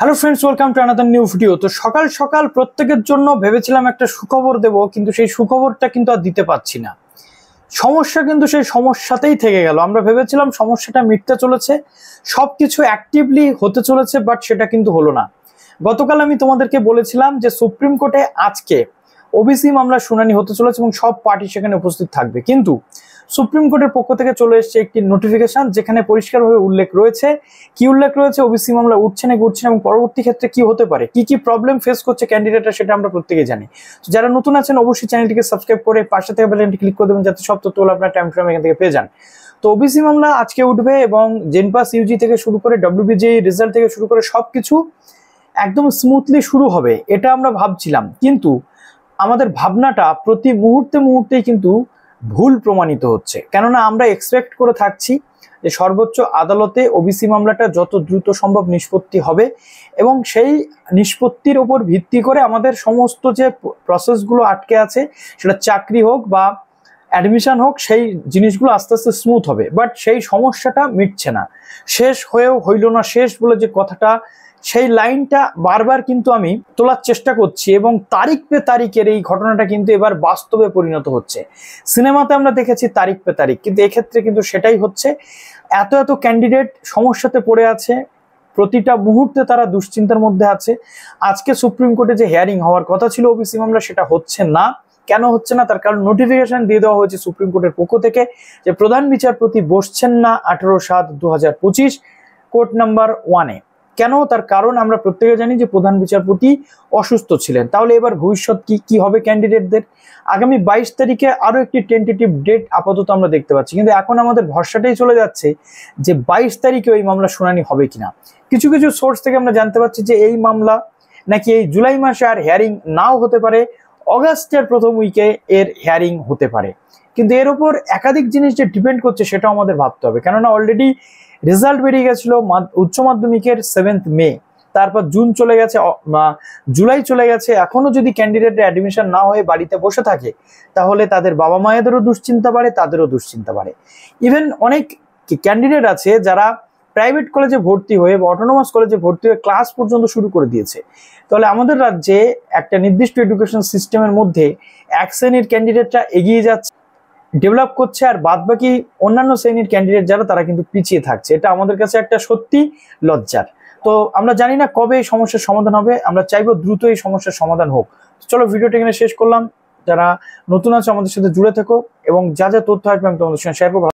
Hello friends, welcome to another new video. তো সকাল সকাল প্রত্যেকের জন্য ভেবেছিলাম একটা সুখবর দেব, কিন্তু সেই সুখবরটা কিন্তু আর দিতে পারছি না। সমস্যা কিন্তু সেই সমস্যাতেই থেকে গেল। আমরা ভেবেছিলাম সমস্যাটা মিটতে চলেছে, সবকিছু অ্যাক্টিভলি হতে চলেছে, বাট সেটা কিন্তু হলো না। গতকাল আমি তোমাদেরকে বলেছিলাম যে সুপ্রিম কোর্টে আজকে ওবিসি মামলার শুনানি হতে চলেছে এবং সব পার্টি সেখানে উপস্থিত থাকবে, কিন্তু সুপ্রিম কোর্টের পক্ষ থেকে চলে এসেছে একটি নোটিফিকেশন, যেখানে পরিষ্কারভাবে উল্লেখ রয়েছে ওবিসি মামলা উঠছে না উঠছে না এবং পরবর্তী ক্ষেত্রে কি হতে পারে, কি প্রবলেম ফেস করছে ক্যান্ডিডেটরা, সেটা আমরা প্রত্যেকে জানি। তো যারা নতুন আছেন অবশ্যই চ্যানেলটিকে সাবস্ক্রাইব করে পাশে থেকে বেল আইকনটি ক্লিক করে দেবেন, যাতে সব তথ্য আপনার টাইম ফ্রেম এখান থেকে পেয়ে যান। তো ওবিসি মামলা আজকে উঠবে এবং জেনপাস ইউজি থেকে শুরু করে ডব্লিউবিজেই রেজাল্ট থেকে শুরু করে সবকিছু একদম স্মুথলি শুরু হবে, এটা আমরা ভাবছিলাম। কিন্তু আমাদের ভাবনাটা প্রতি মুহূর্তেই কিন্তু ভুল প্রমাণিত হচ্ছে। কেননা আমরা এক্সপেক্ট করে থাকছি যে সর্বোচ্চ আদালতে ওবিসি মামলাটা যত দ্রুত সম্ভব নিষ্পত্তি হবে এবং সেই নিষ্পত্তির ওপর ভিত্তি করে আমাদের সমস্ত যে প্রসেসগুলো আটকে আছে, সেটা চাকরি হোক বা অ্যাডমিশন হোক, সেই জিনিসগুলো আস্তে আস্তে স্মুথ হবে। বাট সেই সমস্যাটা মিটছে না। শেষ হয়েও হইল না শেষ বলে যে কথাটা, সেই লাইনটা বারবার কিন্তু আমি তোলার চেষ্টা করছি এবং তারিখ পে তারিখের এই ঘটনাটা কিন্তু এবার বাস্তবে পরিণত হচ্ছে। সিনেমাতে আমরা দেখেছি তারিখ পে তারিখ, কিন্তু এক্ষেত্রে কিন্তু সেটাই হচ্ছে। এত ক্যান্ডিডেট সমস্যাতে পড়ে আছে, প্রতিটা মুহূর্তে তারা দুশ্চিন্তার মধ্যে আছে। আজকে সুপ্রিম কোর্টে যে হিয়ারিং হওয়ার কথা ছিল ওবিসি মামলা, সেটা হচ্ছে না। কেন হচ্ছে না? তার কারণ নোটিফিকেশন দিয়ে দেওয়া হয়েছে সুপ্রিম কোর্টের পক্ষ থেকে যে প্রধান বিচারপতি বসছেন না 18/7/2025 কোর্ট নাম্বার 1-এ। কেন? তার কারণ আমরা প্রত্যেকে জানি যে প্রধান বিচারপতি অসুস্থ ছিলেন। তাহলে এবার ভবিষ্যৎ কি হবে ক্যান্ডিডেটদের? আগামী 22 তারিখে আরো একটি টেন্টেটিভ ডেট আপাতত আমরা দেখতে পাচ্ছি, কিন্তু এখন আমাদের ভরসাটাই চলে যাচ্ছে যে 22 তারিখে ওই মামলা শুনানি হবে কিনা। কিছু সোর্স থেকে আমরা জানতে পারছি যে এই মামলা নাকি এই জুলাই মাসে আর হিয়ারিং নাও হতে পারে, অগাস্টের প্রথম উইকে এর হিয়ারিং হতে পারে। কিন্তু এর উপর একাধিক জিনিস যে ডিপেন্ড করছে সেটাও আমাদের ভাবতে হবে, কেননা অলরেডি রেজাল্ট বেরিয়ে গেছিল উচ্চ মাধ্যমিকের 7 মে, তারপর জুন চলে গেছে, জুলাই চলে গেছে। এখনো যদি ক্যান্ডিডেটের অ্যাডমিশন না হয়ে বাড়িতে বসে থাকে, তাহলে তাদের বাবা মায়েদেরও দুশ্চিন্তা বাড়ে, তাদেরও দুশ্চিন্তা বাড়ে। ইভেন অনেক ক্যান্ডিডেট আছে যারা প্রাইভেট কলেজে ভর্তি হয়ে বা অটোনোমাস কলেজে ভর্তি হয়ে ক্লাস পর্যন্ত শুরু করে দিয়েছে। তাহলে আমাদের রাজ্যে একটা নির্দিষ্ট এডুকেশন সিস্টেমের মধ্যে এক শ্রেণীর ক্যান্ডিডেটরা এগিয়ে যাচ্ছে, ডেভেলপ করছে, আর বাদবাকি অন্যান্য শ্রেণীর ক্যান্ডিডেট যারা, তারা কিন্তু পিছিয়ে থাকছে। এটা আমাদের কাছে একটা সত্যি লজ্জার। তো আমরা জানি না কবে এই সমস্যার সমাধান হবে, আমরা চাইবো দ্রুত এই সমস্যার সমাধান হোক। চলো ভিডিওটা এখানে শেষ করলাম। যারা নতুন আছে আমাদের সাথে জুড়ে থেকো এবং যা তথ্য আসবে আমি তোমাদের সঙ্গে শেয়ার করবো।